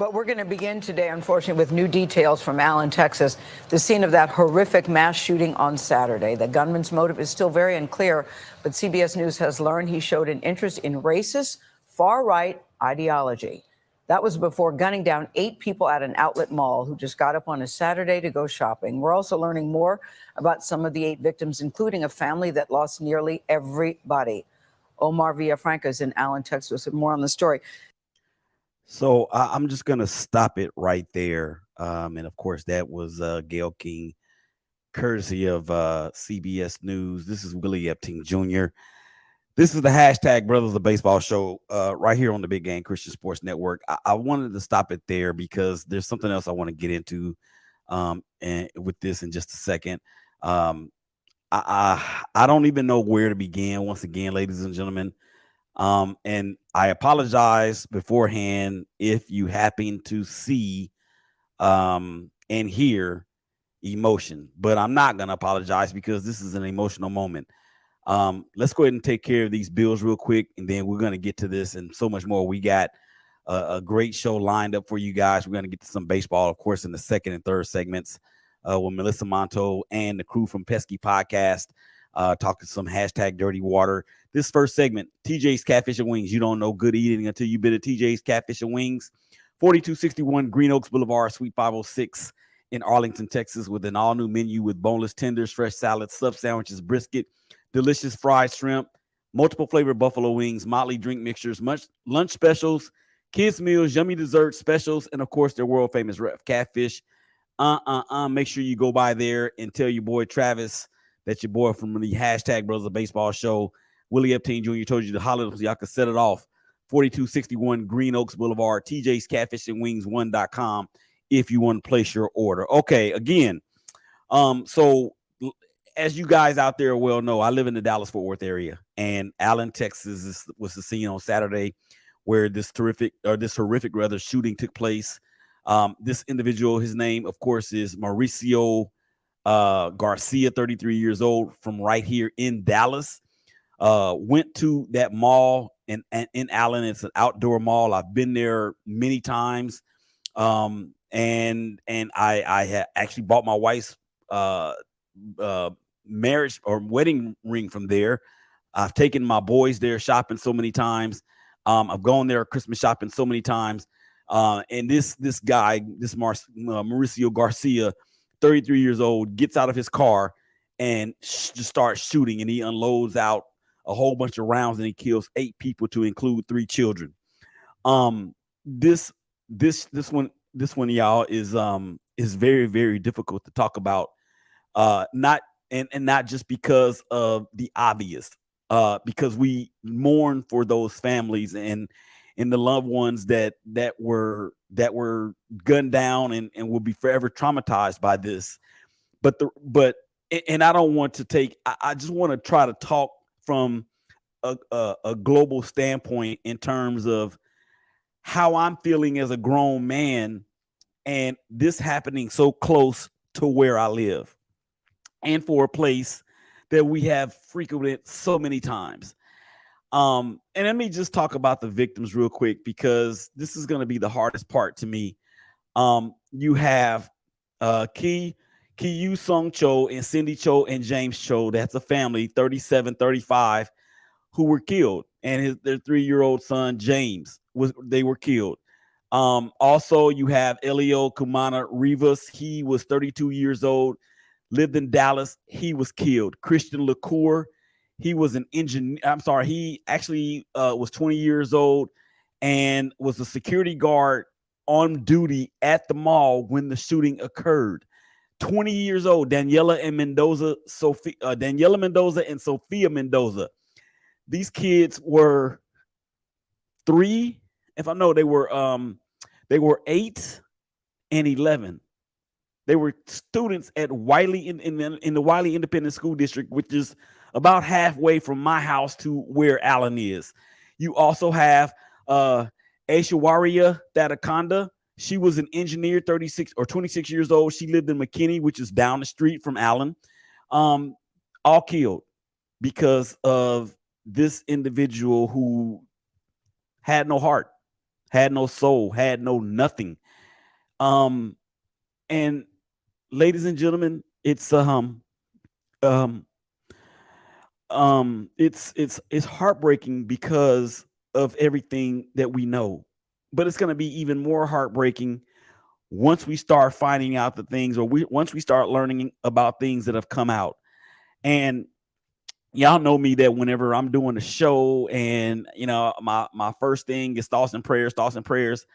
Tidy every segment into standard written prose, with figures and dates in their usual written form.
But we're going to begin today, unfortunately, with new details from Allen, Texas, the scene of that horrific mass shooting on Saturday. The gunman's motive is still very unclear, but CBS News has learned he showed an interest in racist, far-right ideology. That was before gunning down 8 people at an outlet mall who just got up on a Saturday to go shopping. We're also learning more about some of the 8 victims, including a family that lost nearly everybody. Omar Villafranca is in Allen, Texas, with more on the story. So I'm just going to stop it right there. And of course, that was Gail King, courtesy of CBS News. This is Willie Epting Jr. This is the hashtag Brothers of Baseball show right here on the Big Game Christian Sports Network. I wanted to stop it there because there's something else I want to get into and with this in just a second. I don't even know where to begin. Once again, ladies and gentlemen. And I apologize beforehand if you happen to see and hear emotion, but I'm not going to apologize because this is an emotional moment. Let's go ahead and take care of these bills real quick, and then we're going to get to this and so much more. We got a great show lined up for you guys. We're going to get to some baseball, of course, in the second and third segments with Melissa Monto and the crew from Pesky Podcast. Talking some hashtag dirty water. This first segment, TJ's Catfish and Wings. You don't know good eating until you've been at TJ's Catfish and Wings, 4261 Green Oaks Boulevard, Suite 506 in Arlington, Texas, with an all-new menu with boneless tenders, fresh salads, sub sandwiches, brisket, delicious fried shrimp, multiple flavored buffalo wings, motley drink mixtures, lunch specials, kids meals, yummy desserts, specials, and of course their world famous catfish. Make sure you go by there and tell your boy Travis that your boy from the hashtag Brothers of Baseball show, Willie Epting Jr. told you to holler so y'all can set it off. 4261 Green Oaks Boulevard, TJ's Catfish and Wings 1.com if you want to place your order. Okay, again, so as you guys out there well know, I live in the Dallas-Fort Worth area, and Allen, Texas was the scene on Saturday where this horrific shooting took place. This individual, his name, of course, is Mauricio Garcia, 33 years old, from right here in Dallas. Went to that mall in Allen. It's an outdoor mall. I've been there many times. And I had actually bought my wife's marriage or wedding ring from there. I've taken my boys there shopping so many times. I've gone there Christmas shopping so many times. And this guy, Mauricio Garcia, 33 years old, gets out of his car and just starts shooting, and he unloads out a whole bunch of rounds, and he kills 8 people, to include 3 children. This one, y'all, is very, very difficult to talk about. Not just because of the obvious, because we mourn for those families and the loved ones that were gunned down and will be forever traumatized by this. But I don't want to take. I just want to try to talk from a global standpoint in terms of how I'm feeling as a grown man, and this happening so close to where I live, and for a place that we have frequented so many times. And let me just talk about the victims real quick, because this is going to be the hardest part to me. You have Ki Sung Cho and Cindy Cho and James Cho. That's a family, 37, 35, who were killed, and their 3-year-old son James they were killed. Also, you have Elio Kumana Rivas. He was 32 years old, lived in Dallas. He was killed. Christian LaCour. He was an engineer. I'm sorry. He actually was 20 years old and was a security guard on duty at the mall when the shooting occurred. 20 years old. Daniela Mendoza and Sophia Mendoza. These kids were 3. If I know, they were 8 and 11. They were students at Wiley in the Wiley Independent School District, which is about halfway from my house to where Allen is. You also have Aishwarya Thadakonda. She was an engineer, 36 or 26 years old. She lived in McKinney, which is down the street from Allen. All killed because of this individual who had no heart, had no soul, had no nothing. And ladies and gentlemen, um it's heartbreaking because of everything that we know. But it's going to be even more heartbreaking once we start finding out the things, or once we start learning about things that have come out. And y'all know me, that whenever I'm doing a show and my first thing is thoughts and prayers.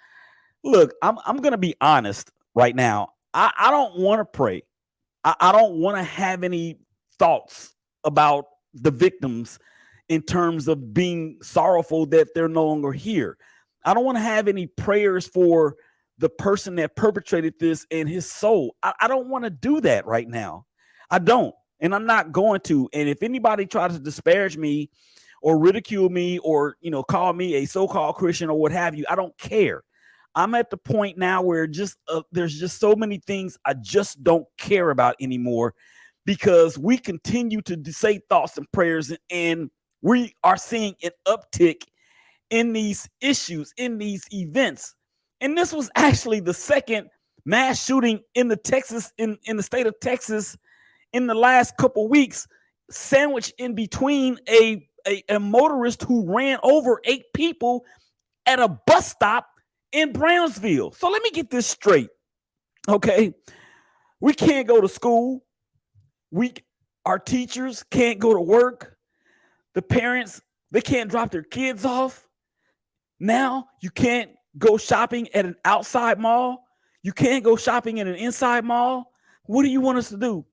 Look, I'm gonna be honest right now. I don't want to pray. I don't want to have any thoughts about the victims in terms of being sorrowful that they're no longer here. I don't want to have any prayers for the person that perpetrated this and his soul. I don't want to do that right now. I don't. And I'm not going to. And if anybody tries to disparage me or ridicule me or, call me a so-called Christian or what have you, I don't care. I'm at the point now where there's just so many things I just don't care about anymore, because we continue to say thoughts and prayers, and we are seeing an uptick in these issues, in these events. And this was actually the second mass shooting in the state of Texas in the last couple weeks, sandwiched in between a motorist who ran over 8 people at a bus stop in Brownsville. So let me get this straight. Okay. We can't go to school. Our teachers can't go to work. The parents, they can't drop their kids off. Now you can't go shopping at an outside mall. You can't go shopping in an inside mall. What do you want us to do?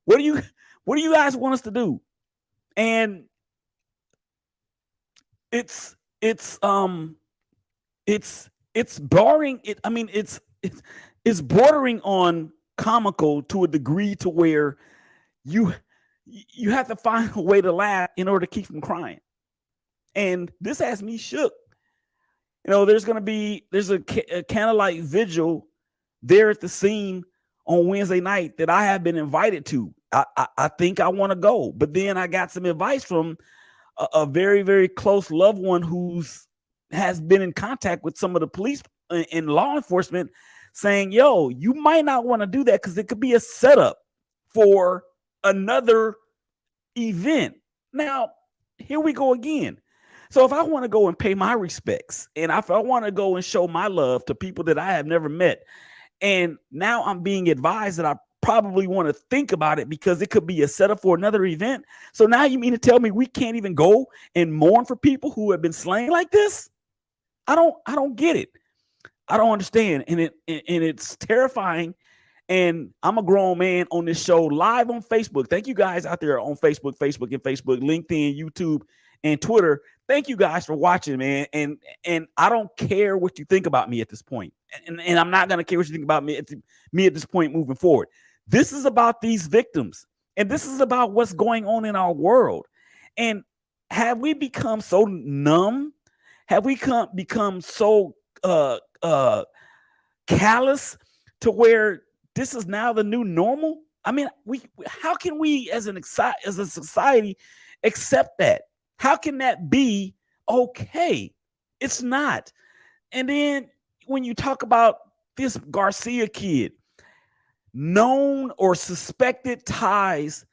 What do you guys want us to do? And it's barring it. I mean, it's bordering on comical to a degree to where you have to find a way to laugh in order to keep from crying. And this has me shook. There's a candlelight vigil there at the scene on Wednesday night that I have been invited to. I think I want to go, but then I got some advice from a very, very close loved one has been in contact with some of the police and law enforcement, saying, yo, you might not want to do that because it could be a setup for another event. Now, here we go again. So if I want to go and pay my respects, and if I want to go and show my love to people that I have never met, and now I'm being advised that I probably want to think about it because it could be a setup for another event. So now you mean to tell me we can't even go and mourn for people who have been slain like this? I don't get it. I don't understand. And it's terrifying. And I'm a grown man on this show live on Facebook. Thank you guys out there on Facebook, LinkedIn, YouTube, and Twitter. Thank you guys for watching, man. And I don't care what you think about me at this point. And I'm not going to care what you think about me at this point moving forward. This is about these victims. And this is about what's going on in our world. And have we become so numb? Have we become so callous to where this is now the new normal? I mean, how can we as a society accept that? How can that be okay? It's not. And then when you talk about this Garcia kid, known or suspected ties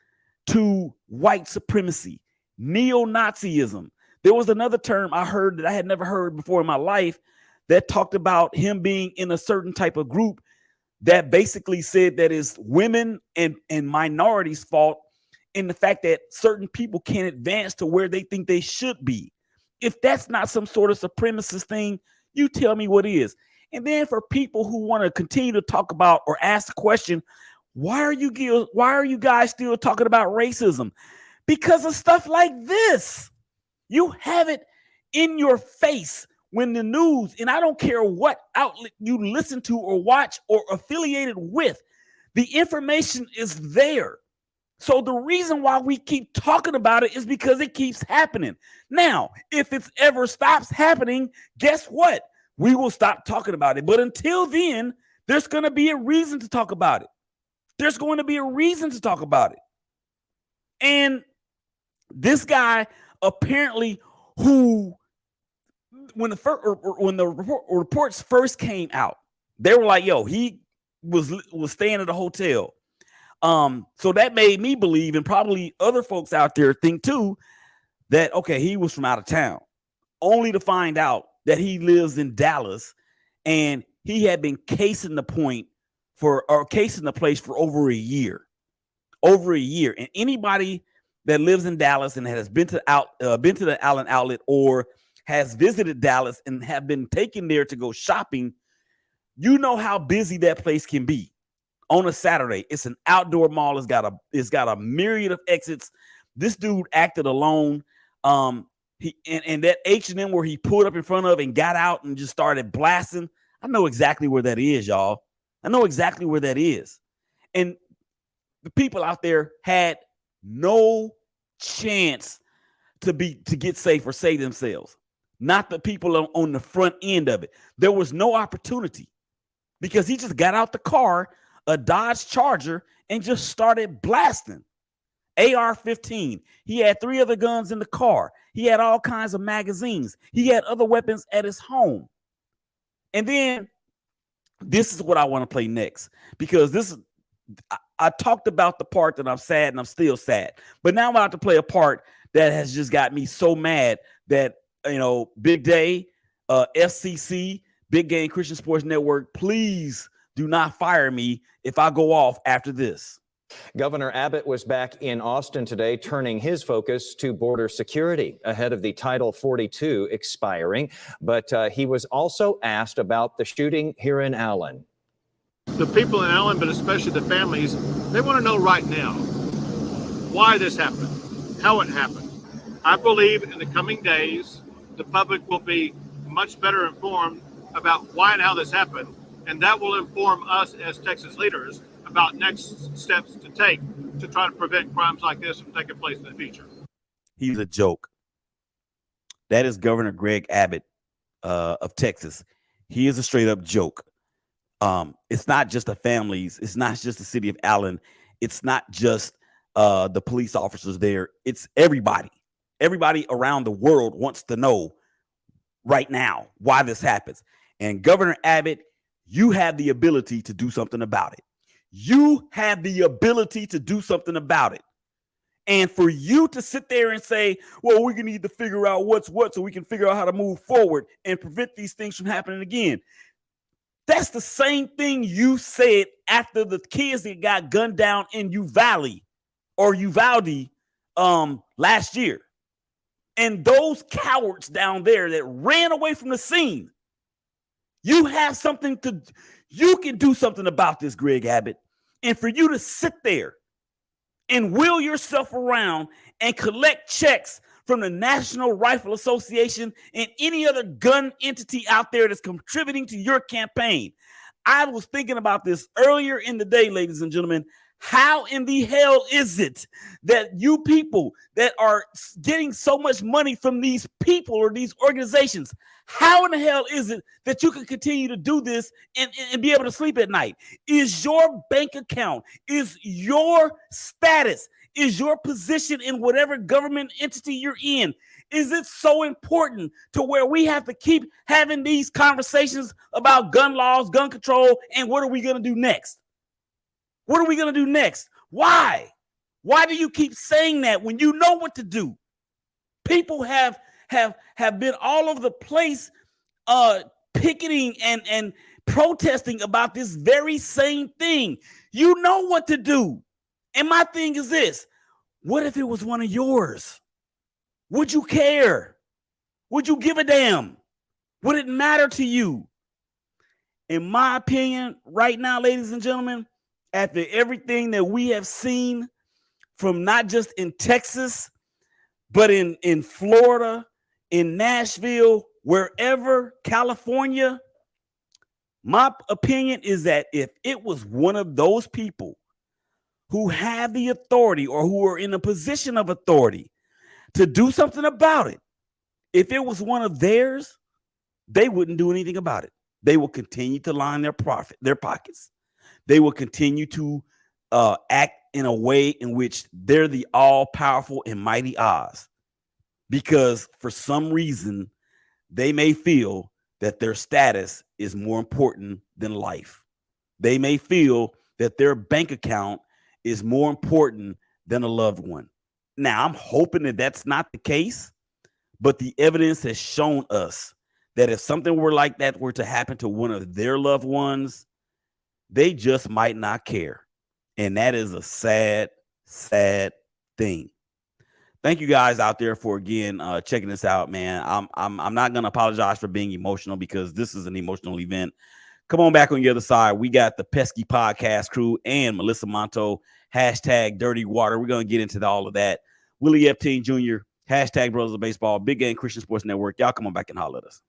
to white supremacy, neo-Nazism. There was another term I heard that I had never heard before in my life that talked about him being in a certain type of group that basically said that it's women and minorities' fault in the fact that certain people can't advance to where they think they should be. If that's not some sort of supremacist thing, you tell me what is. And then for people who want to continue to talk about or ask the question, why are you guys still talking about racism? Because of stuff like this. You have it in your face when the news, and I don't care what outlet you listen to or watch or affiliated with, the information is there. So the reason why we keep talking about it is because it keeps happening. Now, if it ever stops happening, guess what? We will stop talking about it. But until then, there's going to be a reason to talk about it. There's going to be a reason to talk about it. And this guy apparently who when the reports first came out, they were like, "Yo, he was staying at a hotel." So that made me believe, and probably other folks out there think too, that okay, he was from out of town, only to find out that he lives in Dallas, and he had been casing the place for over a year. And anybody that lives in Dallas and has been to the Allen Outlet or has visited Dallas and have been taken there to go shopping, you know how busy that place can be on a Saturday. It's an outdoor mall. It's got a myriad of exits. This dude acted alone. He and that H&M where he pulled up in front of and got out and just started blasting. I know exactly where that is, y'all. I know exactly where that is. And the people out there had no chance to get safe or save themselves. Not the people on the front end of it. There was no opportunity because he just got out the car, a Dodge Charger, and just started blasting. AR-15. He had 3 other guns in the car. He had all kinds of magazines. He had other weapons at his home. And then this is what I want to play next, because I talked about the part that I'm sad and I'm still sad, but now I'm about to play a part that has just got me so mad that, Big Day, FCC, Big Game Christian Sports Network, please do not fire me if I go off after this. Governor Abbott was back in Austin today, turning his focus to border security ahead of the Title 42 expiring. But he was also asked about the shooting here in Allen. The people in Allen, but especially the families, they want to know right now why this happened, how it happened. I believe in the coming days, the public will be much better informed about why and how this happened. And that will inform us as Texas leaders about next steps to take to try to prevent crimes like this from taking place in the future. He's a joke. That is Governor Greg Abbott of Texas. He is a straight up joke. It's not just the families. It's not just the city of Allen. It's not just the police officers there. It's everybody. Everybody around the world wants to know right now why this happens. And Governor Abbott, you have the ability to do something about it. You have the ability to do something about it. And for you to sit there and say, well, we're going to need to figure out what's what so we can figure out how to move forward and prevent these things from happening again. That's the same thing you said after the kids that got gunned down in Uvalde last year. And those cowards down there that ran away from the scene. You can do something about this, Greg Abbott. And for you to sit there and wheel yourself around and collect checks from the National Rifle Association and any other gun entity out there that's contributing to your campaign. I was thinking about this earlier in the day, ladies and gentlemen. How in the hell is it that you people that are getting so much money from these people or these organizations, how in the hell is it that you can continue to do this and be able to sleep at night? Is your bank account, is your status, is your position in whatever government entity you're in, is it so important to where we have to keep having these conversations about gun laws, gun control, and what are we going to do next? What are we going to do next? Why? Why do you keep saying that when you know what to do? People have been all over the place picketing and protesting about this very same thing. You know what to do. And my thing is this. What if it was one of yours? Would you care? Would you give a damn? Would it matter to you? In my opinion, right now, ladies and gentlemen, after everything that we have seen from not just in Texas, but in Florida, in Nashville, wherever, California, my opinion is that if it was one of those people who have the authority or who are in a position of authority to do something about it, if it was one of theirs, they wouldn't do anything about it. They will continue to line their pockets. They will continue to act in a way in which they're the all-powerful and mighty Oz, because for some reason they may feel that their status is more important than life. They may feel that their bank account is more important than a loved one. Now, I'm hoping that that's not the case, but the evidence has shown us that if something like that were to happen to one of their loved ones, they just might not care. And that is a sad, sad thing. Thank you guys out there for again checking this out, man. I'm not gonna apologize for being emotional because this is an emotional event. Come on back on the other side. We got the Pesky Podcast crew and Melissa Monto, hashtag Dirty Water. We're gonna get into all of that. Willie Epting Jr., hashtag Brothers of Baseball, Big Game Christian Sports Network. Y'all come on back and holler at us.